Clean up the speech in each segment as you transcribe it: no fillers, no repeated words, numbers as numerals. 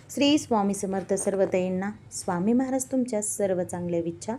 श्री स्वामी समर्थ सर्वताईंना स्वामी महाराज तुमच्या सर्व चांगल्या इच्छा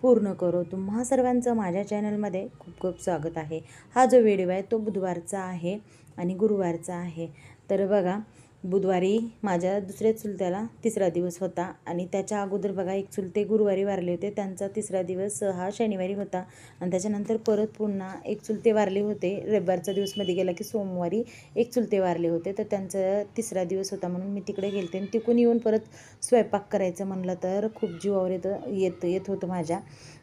पूर्ण करो। तुम्हा सर्वांचं माझ्या चॅनलमध्ये खूप खूप स्वागत आहे। हा जो व्हिडिओ आहे तो बुधवारचा आहे आणि गुरुवारचा आहे। तर बघा, बुधवारी माझ्या दुसऱ्या चुलत्याला तिसरा दिवस होता आणि त्याच्या अगोदर बघा एक चुलते गुरुवारी वारले होते, त्यांचा तिसरा दिवस हा शनिवारी होता आणि त्याच्यानंतर परत पुन्हा एक चुलते वारले होते। रविवारचा दिवस मध्ये गेला की सोमवारी एक चुलते वारले होते, तर त्यांचा तिसरा दिवस होता म्हणून मी तिकडे गेलते आणि तिकडून येऊन परत स्वयंपाक करायचं म्हणलं तर खूप जीवावर येत होतं माझ्या।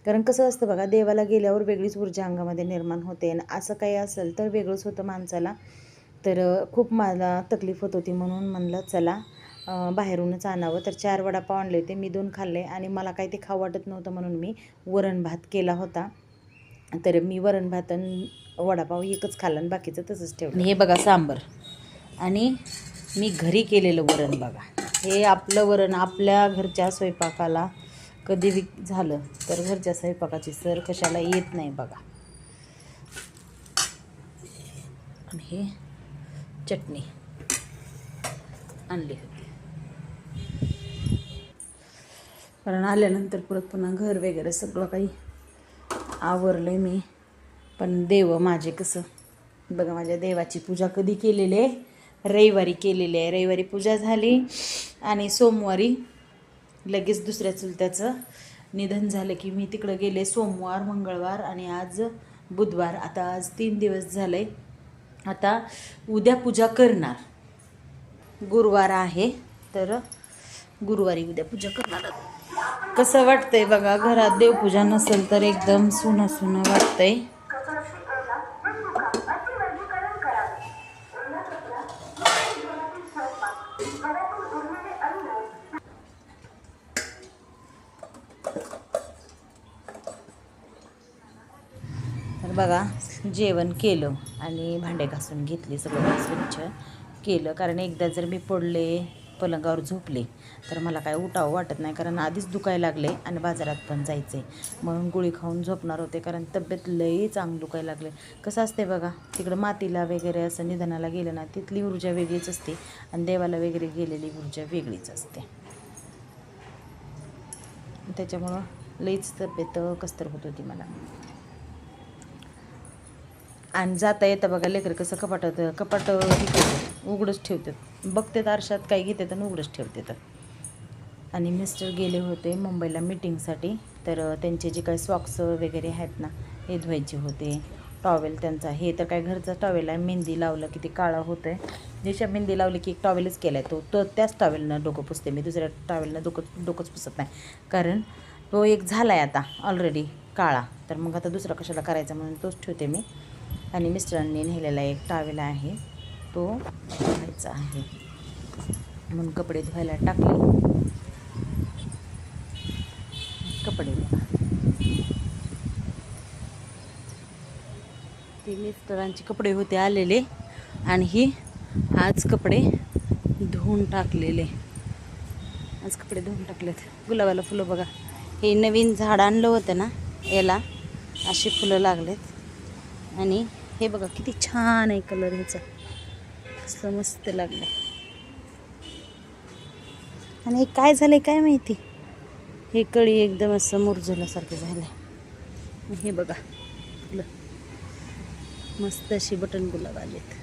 कारण कसं असतं बघा, देवाला गेल्यावर वेगळीच ऊर्जा अंगामध्ये निर्माण होते आणि असं काही असेल तर वेगळंच होतं माणसाला। तर खूप मला तकलीफ होत होती म्हणून म्हणलं चला बाहेरूनच आणावं। तर 4 वडापाव आणले होते, मी 2 खाल्ले आणि मला काही ते खाऊ वाटत नव्हतं म्हणून मी वरण भात केला होता। तर मी वरण भात आणि वडापाव एकच खाल्ला आणि बाकीचं तसंच ठेवलं। हे बघा सांबर आणि मी घरी केलेलं वरण बघा। हे आपलं वरण आपल्या घरच्या स्वयंपाकाला कधी झालं तर घरच्या स्वयंपाकाची सर कशाला येत नाही बघा। आणि हे चटणी आणली होती, कारण आल्यानंतर परत पुन्हा घर वगैरे सगळं काही आवरलं मी। पण देव माझे कसं बघा, माझ्या देवाची पूजा कधी केलेली आहे, रविवारी केलेली आहे। रविवारी पूजा झाली आणि सोमवारी लगेच दुसऱ्या चुलत्याचं निधन झालं की मी तिकडं गेले सोमवार मंगळवार आणि आज बुधवार। आता आज 3 दिवस झाले। आता उद्या पूजा करणार, गुरुवार आहे तर गुरुवारी उद्या पूजा करणार। कसं वाटतंय बघा, घरात देवपूजा नसेल तर एकदम सुनं सुनं वाटतंय। तर बघा, जेवण केलं आणि भांडे घासून घेतले, सगळं स्वच्छ केलं। कारण एकदा जर मी पडले पलंगावर झोपले तर मला काय उठावं वाटत नाही, कारण आधीच दुखायला लागले आणि बाजारात पण जायचे म्हणून गोळी खाऊन झोपणार होते, कारण तब्येत लईच अंग दुखायला लागले। कसं असते बघा, तिकडं मातीला वगैरे असं निधनाला गेलं ना, तिथली ऊर्जा वेगळीच असते आणि देवाला वगैरे गेलेली ऊर्जा वेगळीच असते। त्याच्यामुळं लईच तब्येत कसतर होत होती मला। आणि जाता येतं बघा, लेकर कसं कपाट उघडच ठेवतात, बघतात आरशात काय घेतात आणि उघडच ठेवतात। आणि मिस्टर गेले होते मुंबईला मीटिंगसाठी, तर त्यांचे जे काही सॉक्स वगैरे आहेत ना हे धुवायचे होते। टॉवेल त्यांचा, हे तर काय घरचा टॉवेल आहे, मेहंदी लावलं की ते काळा होतं आहे। ज्याच्या मेहंदी लावली की एक टॉवेलच केला आहे तो त्याच टॉवेलनं डोकं पुसते मी, दुसऱ्या टॉवेलनं डोकंच पुसत नाही, कारण तो एक झाला आहे आता ऑलरेडी काळा, तर मग आता दुसरा कशाला करायचा म्हणून तोच ठेवते मी। आणि मिस्टरांनी नेलेला एक टॉवेल आहे तो धुवायचा आहे म्हणून कपडे धुवायला टाकले। कपडे ते मिस्टरांचे कपडे होते आलेले आणि ही आज कपडे धुवून टाकलेले, आज कपडे धुवून टाकलेत। गुलाबाला फुलं बघा, हे नवीन झाड आणलं होतं ना, याला अशी फुलं लागलेत आणि हे बघा किती छान आहे कलर ह्याचा, कसं मस्त लागलं। आणि हे काय झालंय काय माहिती, हे कळी एकदम असं मुरझल्यासारखं झालंय। हे बघा फुलं मस्त अशी बटन गुलाब आलेत।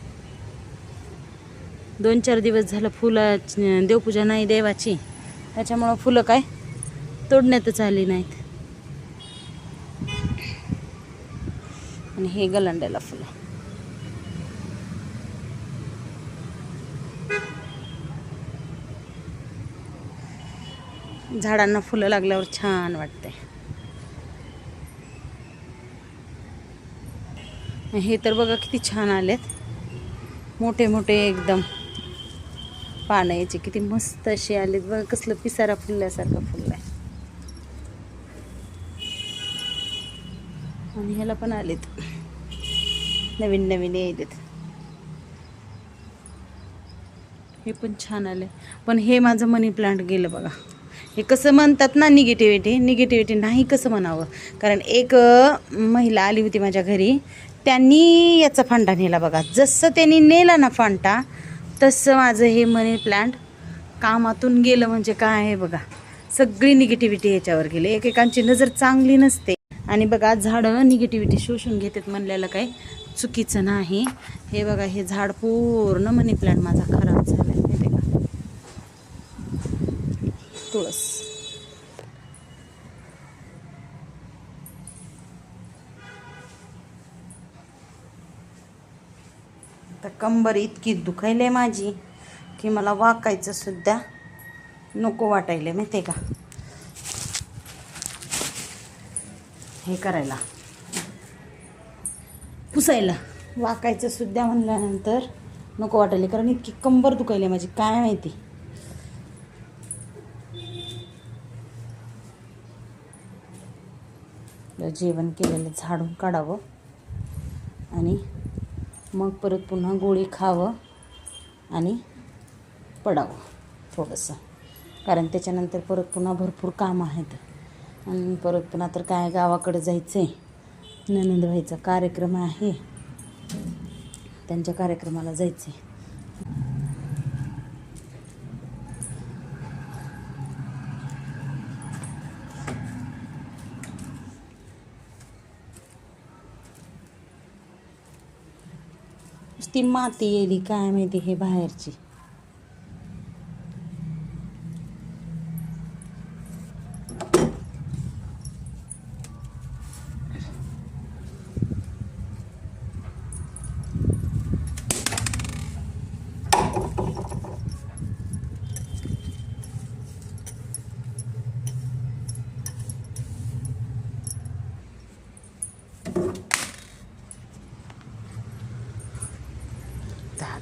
2-4 दिवस झालं फुलं देवपूजा नाही देवाची, त्याच्यामुळं फुलं काय तोडण्यातच आली नाहीत। आणि हे गलांड्याला फुलं, झाडांना फुलं लागल्यावर छान वाटते। हे तर बघा किती छान आलेत, मोठे मोठे एकदम पानं याचे किती मस्त असे आलेत बघा, कसलं पिसारा फुलल्यासारखं फुललं आहे। आणि ह्याला पण आलेत, नवीन नवीन येलेत, हे पण छान आले। पण हे माझं मनी प्लांट गेलं बघा। हे कसं म्हणतात ना, निगेटिव्हिटी नाही कसं म्हणावं, कारण एक महिला आली होती माझ्या घरी, त्यांनी याचा फांटा नेला बघा। जसं त्यांनी नेला ना फांटा, तसं माझं हे मनी प्लांट कामातून गेलं म्हणजे काय आहे बघा, सगळी निगेटिव्हिटी याच्यावर गेली. एकेकांची नजर चांगली नसते आणि बघा झाडं निगेटिव्हिटी शोषून घेतात म्हणलेलं काही चुकीचं नाही. हे बघा, हे झाड पूर्ण मनी प्लांट माझा खराब झाला आहे माहिती का. तुळस आता कंबर इतकी दुखायले माझी की मला वाकायचं सुद्धा नको वाटायले माहिती का. हे करायला पुसायला वाकायचं सुद्धा म्हणल्यानंतर नको वाटायले, कारण इतकी कंबर दुखायले माझी काय माहिती. जेवण केलेलं झाडून काढावं आणि मग परत पुन्हा गोळी खावं आणि पडावं थोडंसं, कारण त्याच्यानंतर परत पुन्हा भरपूर कामं आहेत. आणि परत पुन्हा तर काय गावाकडे जायचं आहे, नणंद व्हायचा कार्यक्रम आहे, त्यांच्या कार्यक्रमाला जायचं आहे. ती माती येली काय माहिती हे बाहेरची.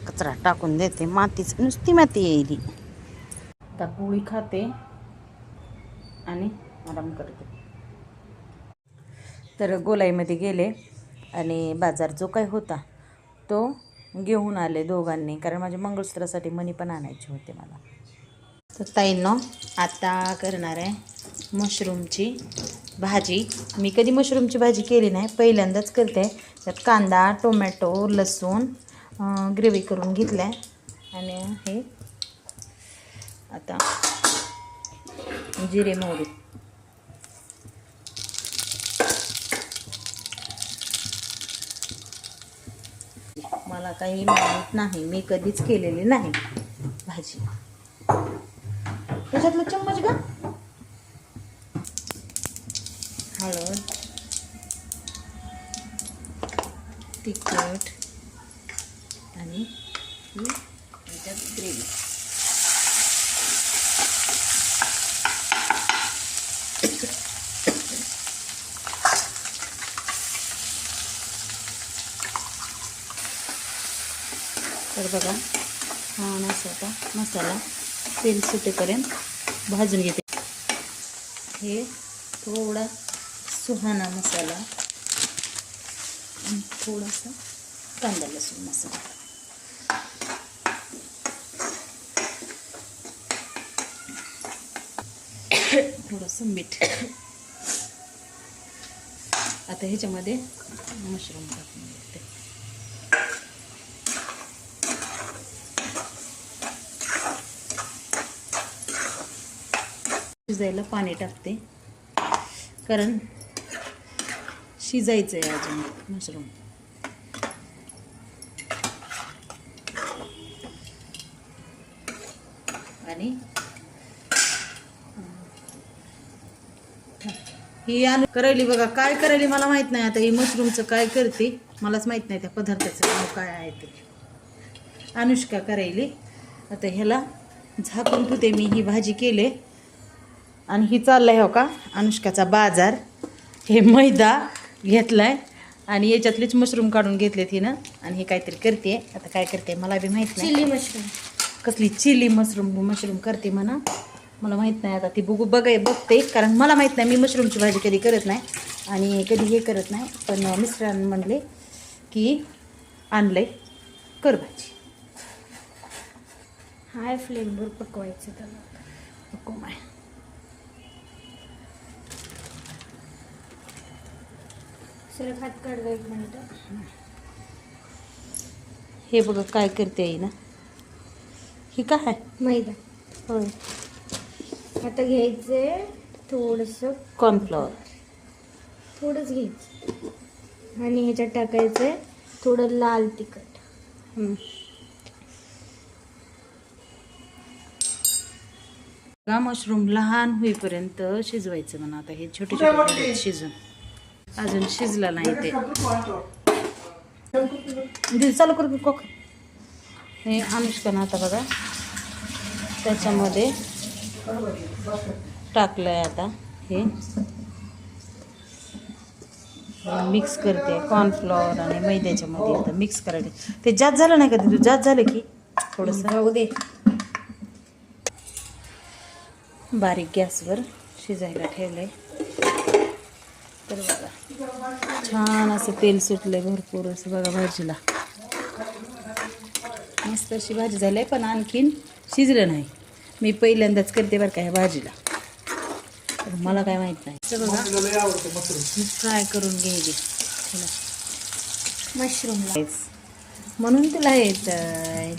कचरा टाकून देते, मातीच नुसती माती येईल. आता पोळी खाते आणि आराम करते. तर गोलाईमध्ये गेले आणि बाजार जो काही होता तो घेऊन आले दोघांनी, कारण माझ्या मंगळसूत्रासाठी मणी पण आणायचे होते मला. तर ताईंनो आता करणार आहे मशरूमची भाजी. मी कधी मशरूमची भाजी केली नाही, पहिल्यांदाच करते. त्यात कांदा, टोमॅटो, लसूण ग्रेव्ही करून घेतल्या आणि हे आता जिरे मोहरी. मला काही माहीत नाही, मी कधीच केलेली नाही भाजी. त्याच्यातलं चम्मच का हळद, तिखट आणि त्याच्यात ग्रेव्ही. तर बघा हा असा मसाला तेल सुटेपर्यंत भाजून घेते. हे थोडा सुहाना मसाला आणि थोडासा कांदा लसूण मसाला. थोडंसं मीठ. आता ह्याच्यामध्ये मशरूम टाकून घेते. शिजायला पाणी टाकते, कारण शिजायचं आहे अजून मशरूम. आणि ही करायली बघा काय करायली मला माहित नाही. आता ही मशरूमचं काय करते मलाच माहित नाही, त्या पदार्थाचं नाव काय आहे ते. अनुष्का करायली. आता ह्याला झाकून ठेवते मी. ही भाजी केले आणि ही चाललंय हो का अनुष्काचा बाजार. हे मैदा घेतलाय आणि याच्यातलेच मशरूम काढून घेतलेत हिनं आणि हे काहीतरी करते. आता काय करते मला बी माहित नाही. चिली मशरूम, कसली चिली मशरूम करते म्हणा, मला माहीत नाही. आता ती बघते, कारण मला माहीत नाही. मी मशरूमची भाजी कधी करत नाही आणि कधी हे करत नाही. पण मिस्टरांनी म्हणले की आणलंय कर भाजी. हाय फ्लेमवर पकवायचं त्याला. नको माय. सरक हात काढवा 1 मिनिट. हे बघा काय करते आई ना. ही काय आहे मैदा. होय. आता घ्यायचे थोडंसं कॉर्नफ्लॉवर. थोडंच घ्यायचं आणि ह्याच्यात टाकायचं थोडं लाल तिखट. बघा मशरूम लहान होईपर्यंत शिजवायचं म्हणा. आता हे छोटे छोटे झालेत शिजून, अजून शिजला नाही ते. चालू करू कोक. हे अनुष्कानं आता बघा त्याच्यामध्ये टाकलंय. आता हे मिक्स करते कॉर्नफ्लॉवर आणि मैद्याच्या मध्ये. आता मिक्स करायचे. ते जास्त झालं नाही का ते? जास्त झालं की थोडंसं राहू दे. बारीक गॅसवर शिजायला ठेवलंय. तर बघा छान असं तेल सुटलंय भरपूर असं बघा भाजीला. मस्त अशी भाजी झाली आहे, पण आणखीन शिजलं नाही. मी पहिल्यांदाच करते बरं का ह्या भाजीला, तर मला काय माहीत नाही. तर बघा फ्राय करून घ्यायची मशरूमला. म्हणून तुला येत.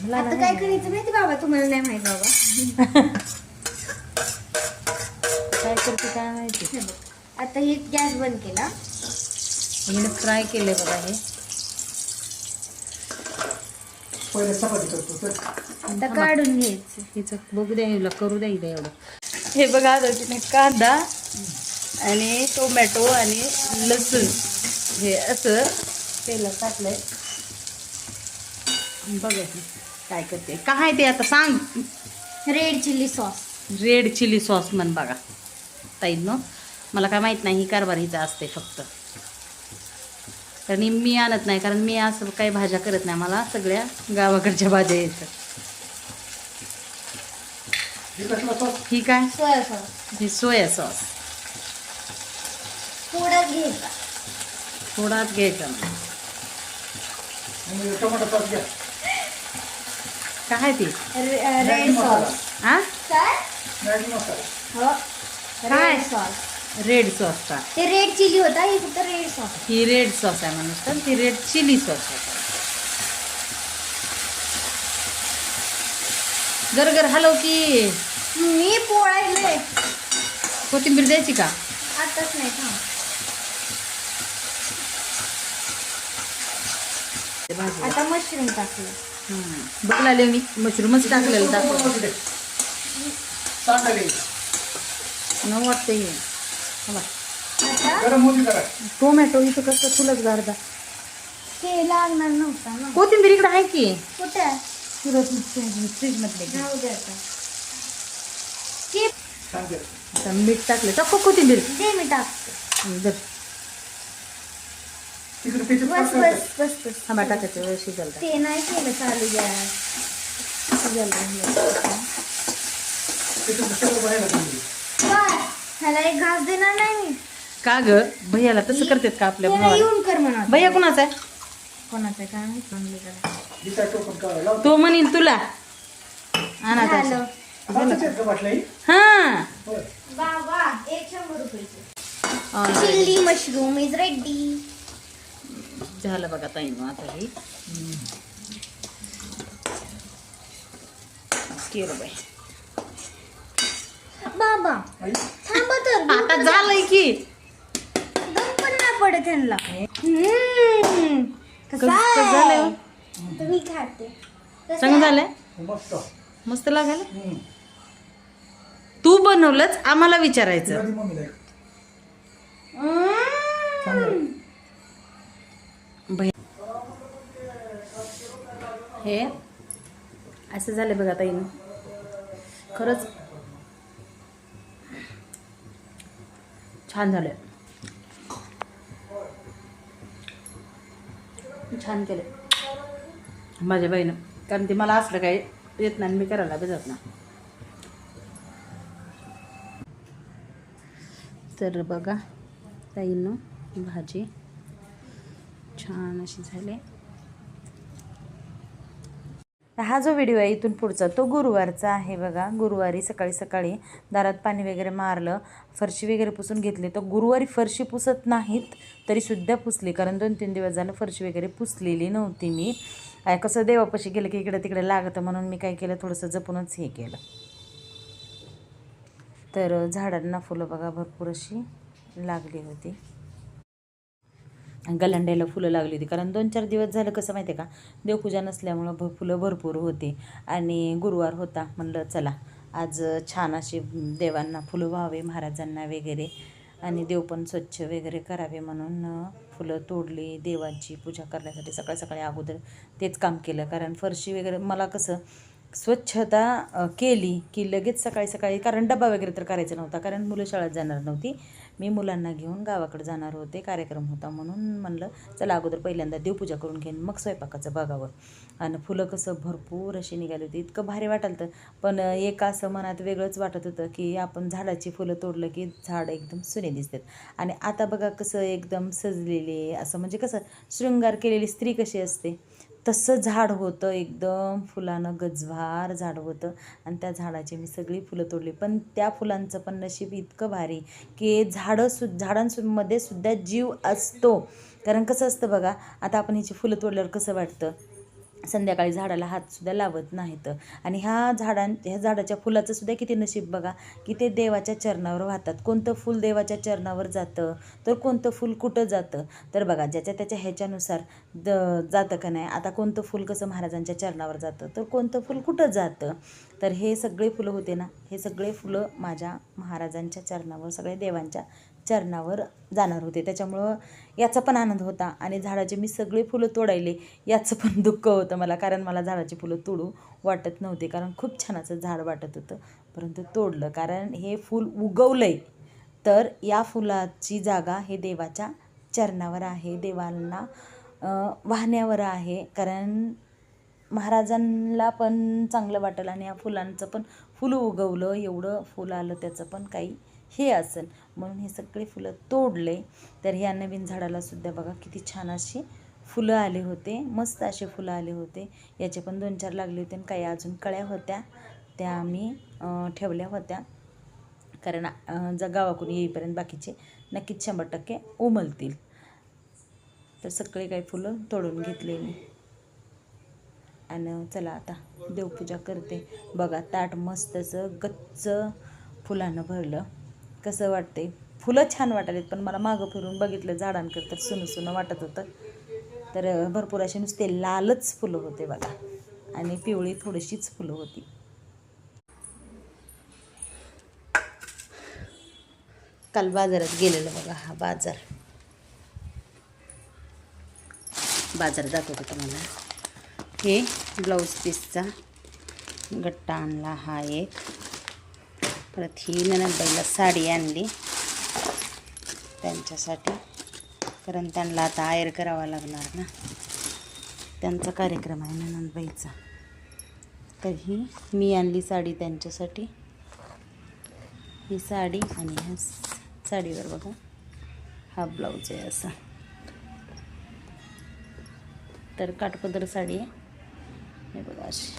मला आता काय करायचं माहिती बाबा, तुम्हाला नाही माहित बाबा. काय करते काय माहिती. हे बघ. आता हे गॅस बंद केला. हिने फ्राय केले बघा हे. आता काढून घ्यायचं. हिचं बघू द्या, हिला करू द्या हिला एवढं. हे बघा आता तिने कांदा आणि टोमॅटो आणि लसूण हे असं तेलात टाकलंय. बघा काय करते काय ते आता सांग. Red chilli sauce. Red chilli sauce म्हण बघा ताईंनो. मला काय माहीत नाही, ही कारभार हिचा असते फक्त. कारण मी आणत नाही, कारण मी असं काही भाज्या करत नाही. मला सगळ्या गावाकडच्या भाज्या येतात. ही काय? Soya sauce. ही सोया सॉस. थोडाच घ्यायचा. थोडाच घ्यायचा. काय ती? Red sauce. हा काय? हो. काय? Red sauce. रेड सॉस का? ते रेड चिली होता, हे फक्त रेड सॉस. ही रेड सॉस आहे म्हणून तर ती रेड चिली सॉस आहे. गरगर हलव की. मी पोळायले. कोथिंबीर द्यायची का? आताच नाही थांब. आता मशरूम टाकलं. बघला मी मशरूमच टाकलेलं दाखवलं न वाटतं हे. आता टोमॅटो इथं कसं फुलच गारदा. ते लागणार नव्हता ना. कोथिंबीर इकडे आहे की कुठे? फ्रीज मध्ये. राहू दे आता. ते आता मीठ टाकलं टाकू कोथिंबीर. दे मी टाकते. दर बस बस बस बस. थांबा टाकायचं वेळ शिजायला. ते नाही केलं चालू गॅस. ह्याला एक घास देणार नाही मी. का ग भैयाला तसं करतात का आपल्या त्याला भावाला? येऊन कर म्हणा. भैया कोणाचा आहे? कोणाचं काय माहित म्हणले त्याला. तो म्हणील तुला आणा झालं. हा बाबा 100 रुपयाचे. Chilli mushroom is ready. झालं बघा ताईनं आता हे केलं बाई. बाबा थांबा तर. आता झालंय की दम पण नाही पडत त्यांना. कसं झालंय? तुम्ही खाते चांगलं झालंय. मस्त लागायला. तू बनवलंच आम्हाला विचारायचं. हे असं झालं बघा ताईनं. खरंच छान झालं. छान केलं माझ्या बाईनं. कारण ते मला असलं काही येत नाही, मी करायला भेटत ना. तर बघा ताईनं भाजी छान अशी झाली. हा जो व्हिडिओ आहे इथून पुढचा तो गुरुवारचा आहे बघा. गुरुवारी सकाळी सकाळी दारात पाणी वगैरे मारलं, फरशी वगैरे पुसून घेतली. तर गुरुवारी फरशी पुसत नाहीत तरीसुद्धा पुसली, कारण 2-3 दिवस झालं फरशी वगैरे पुसलेली नव्हती मी. कसं देवापाशी गेलं की इकडे तिकडे लागतं, म्हणून मी काय केलं थोडंसं जपूनच हे केलं. तर झाडांना फुलं बघा भरपूर अशी लागली होती. गलांड्याला फुलं लागली होती, कारण 2-4 दिवस झालं कसं माहिती आहे का, देवपूजा नसल्यामुळं फुलं भरपूर होती आणि गुरुवार होता. म्हणलं चला आज छान अशी देवांना फुलं व्हावे, महाराजांना वगैरे, आणि देव पण स्वच्छ वगैरे करावे म्हणून फुलं तोडली. देवाची पूजा करण्यासाठी सकाळी सकाळी अगोदर तेच काम केलं, कारण फरशी वगैरे मला कसं स्वच्छता केली की लगेच सकाळी सकाळी, कारण डबा वगैरे तर करायचा नव्हता, कारण मुलं शाळेत जाणार नव्हती. मी मुलांना घेऊन गावाकडे जाणार होते, कार्यक्रम होता, म्हणून म्हणलं चला अगोदर पहिल्यांदा देवपूजा करून घेईन, मग स्वयंपाकाचं बघावं. आणि फुलं कसं भरपूर अशी निघाली होती, इतकं भारी वाटलं तर. पण एक असं मनात वेगळंच वाटत होतं की आपण झाडाची फुलं तोडलं की झाड एकदम सुने दिसतात. आणि आता बघा कसं एकदम सजलेले, असं म्हणजे कसं शृंगार केलेली स्त्री कशी असते तसं झाड होतं, एकदम फुलानं गजभार झाड होतं. आणि त्या झाडाची मी सगळी फुलं तोडली. पण त्या फुलांचं पण नशीब इतकं भारी की झाडांमध्ये सुद्धा जीव असतो. कारण कसं असतं बघा, आता आपण हिची फुलं तोडल्यावर कसं वाटतं, संध्याकाळी झाडाला हातसुद्धा लावत नाहीत. आणि ह्या झाडाच्या फुलाचं सुद्धा किती नशीब बघा, की ते देवाच्या चरणावर वाहतात. कोणतं फूल देवाच्या चरणावर जातं, तर कोणतं फूल कुठं जातं, तर बघा ज्याच्या त्याच्या ह्याच्यानुसार जातं का नाही. आता कोणतं फूल कसं महाराजांच्या चरणावर जातं, तर कोणतं फूल कुठं जातं. तर हे सगळे फुलं होते ना, हे सगळे फुलं माझ्या महाराजांच्या चरणावर, सगळे देवांच्या चरणावर जाणार होते. त्याच्यामुळं याचा पण आनंद होता. आणि झाडाचे मी सगळे फुलं तोडायले याचं पण दुःख होतं मला, कारण मला झाडाची फुलं तोडू वाटत नव्हते, कारण खूप छान असं झाड वाटत होतं. परंतु तोडलं, कारण हे फूल उगवलंय, तर या फुलाची जागा हे देवाच्या चरणावर आहे, देवांना वाहण्यावर आहे. कारण महाराजांना पण चांगलं वाटेल, आणि या फुलांचं पण फुलं उगवलं, एवढं फुलं आलं, त्याचं पण काही हे असेल, म्हणून हे सगळे फुलं तोडले. तर ह्या नवीन झाडाला सुद्धा बघा किती छान अशी फुलं आले होते, मस्त असे फुलं आले होते. याचे पण 2-4 लागले होते, आणि काही अजून कळ्या होत्या त्या आम्ही ठेवल्या होत्या, कारण गावाकडून येईपर्यंत बाकीचे नक्कीच 100% उमलतील. तर सगळे काही फुलं तोडून घेतले मी. आणि चला आता देवपूजा करते. बघा ताट मस्तचं गच्च फुलानं भरलं, कसं वाटते. फुलं छान वाटालीत, पण मला मागं फिरून बघितलं झाडांकडे तर सुनं वाटत होतं. तर भरपूर असे नुसते लालच फुलं होते बघा, आणि पिवळी थोडीशीच फुलं होती. काल बाजारात गेलेलं बघा, हा बाजार दाखवतो तुम्हाला. हे ब्लाऊज पीसचा गट्टा आणला हा एक. परत ही ननंदबाईला साडी आणली त्यांच्यासाठी, कारण त्यांना आता आयर करावा लागणार ना, त्यांचा कार्यक्रम आहे ननंदबाईचा. तर ही मी आणली साडी त्यांच्यासाठी, ही साडी. आणि ह्या साडीवर बघा हा ब्लाऊज आहे असा. तर काठपदर साडी आहे, हे बघा अशी.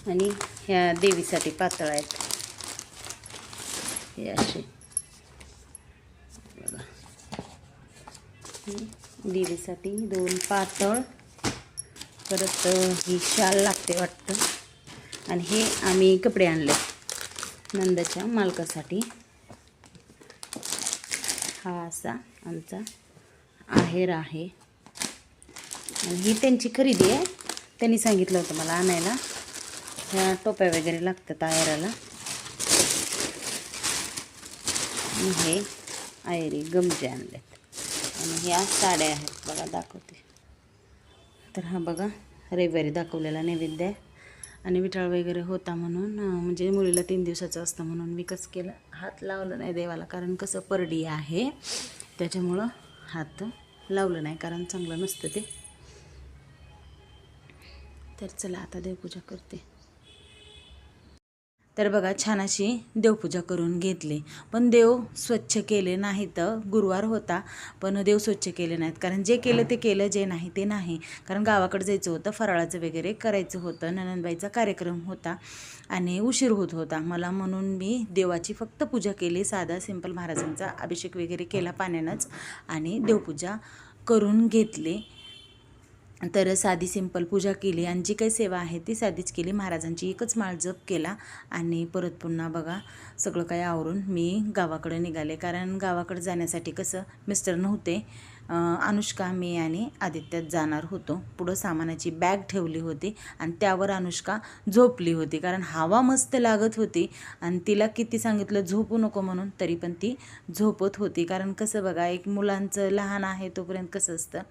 आणि ह्या देवीसाठी पातळ आहेत हे असे बघा. देवीसाठी 2 पातळ, परत ही शाल लागते वाटतं. आणि हे आम्ही कपडे आणले नंदाच्या मालकासाठी. हा असा आमचा आहेर आहे, आणि ही त्यांची खरेदी आहे. त्यांनी सांगितलं होतं मला आणायला. ह्या टोप्या वगैरे लागतात आहेराला. आणि हे आयरी गमजे आणलेत, आणि ह्या साड्या आहेत बघा, दाखवते. तर हा बघा रविवारी दाखवलेला नैवेद्य आहे. आणि विठाळ वगैरे होता म्हणून, म्हणजे मुलीला 3 दिवसाचं असतं म्हणून मी कसं केलं, हात लावलं नाही देवाला, कारण कसं परडी आहे त्याच्यामुळं हात लावलं नाही, कारण चांगलं नसतं ते. तर चला आता देवपूजा करते. तर बघा छान अशी देवपूजा करून घेतली, पण देव स्वच्छ केले नाहीत. गुरुवार होता पण देव स्वच्छ केले नाहीत, कारण जे केलं ते केलं, जे नाही ते नाही. कारण गावाकडे जायचं होतं, फराळाचं वगैरे करायचं होतं, ननंदबाईचा कार्यक्रम होता आणि उशीर होत होता मला, म्हणून मी देवाची फक्त पूजा केली. साधा सिंपल महाराजांचा अभिषेक वगैरे केला पाण्यानंच, आणि देवपूजा करून घेतले. तर साधी सिंपल पूजा केली आणि जी काही सेवा आहे ती साधीच केली. महाराजांची एकच माळ जप केला आणि परत पुन्हा बघा सगळं काही आवरून मी गावाकडे निघाले. कारण गावाकडे जाण्यासाठी कसं मिस्टर नव्हते, अनुष्का, मी आणि आदित्यात जाणार होतो. पुढं सामानाची बॅग ठेवली होती आणि त्यावर अनुष्का झोपली होती. कारण हवा मस्त लागत होती आणि तिला किती सांगितलं झोपू नको म्हणून, तरी पण ती झोपत होती. कारण कसं बघा, एक मुलांचं लहान आहे तोपर्यंत कसं असतं,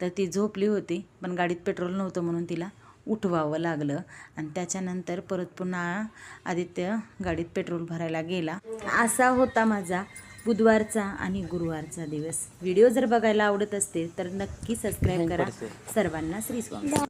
तर ती झोपली होती. पण गाडीत पेट्रोल नव्हतं म्हणून तिला उठवावं लागलं. आणि त्याच्यानंतर परत पुन्हा आदित्य गाडीत पेट्रोल भरायला गेला. असा होता माझा बुधवारचा आणि गुरुवारचा दिवस. व्हिडिओ जर बघायला आवडत असतील तर नक्की सबस्क्राईब करा. सर्वांना श्री स्वामी.